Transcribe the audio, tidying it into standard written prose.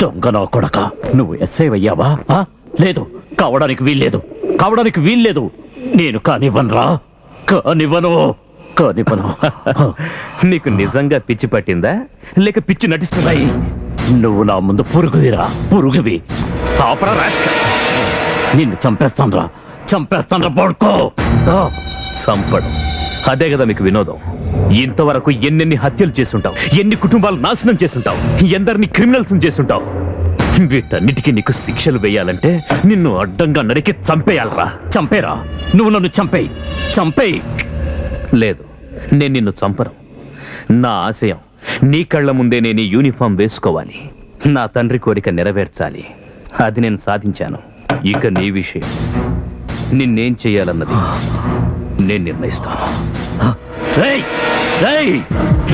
దొంగనో కొడక, నువ్వు ఎస్ఐ అయ్యావా? లేదు, కావడానికి వీల్లేదు. నేను కానివ్వనురా, కానివ్వను. నీకు నిజంగా పిచ్చి పట్టిందా లేక పిచ్చి నటిస్తున్నాయి? నువ్వు నా ముందు పురుగువి. ఆపరా రాస్కల్. నిన్ను చంపేస్తాను పడుకో. చంపడం అదే కదా మీకు వినోదం? ఇంతవరకు ఎన్నెన్ని హత్యలు చేసుంటావు, ఎన్ని కుటుంబాలు నాశనం చేసుంటావు, ఎందరిని క్రిమినల్స్ చేసుంటావు. వీటన్నిటికీ నీకు శిక్షలు వేయాలంటే నిన్ను అడ్డంగా నరికి చంపేయాలరా. చంపేరా, నువ్వు నన్ను చంపేయి. లేదు, నేను నిన్ను చంపను. నా ఆశయం నీ కళ్ళ ముందే నేను యూనిఫామ్ వేసుకోవాలి, నా తండ్రి కోరిక నెరవేర్చాలి. అది నేను సాధించాను. ఇక నీ విషయం, నిన్నేం చేయాలన్నది నేను నిర్ణయిస్తాను.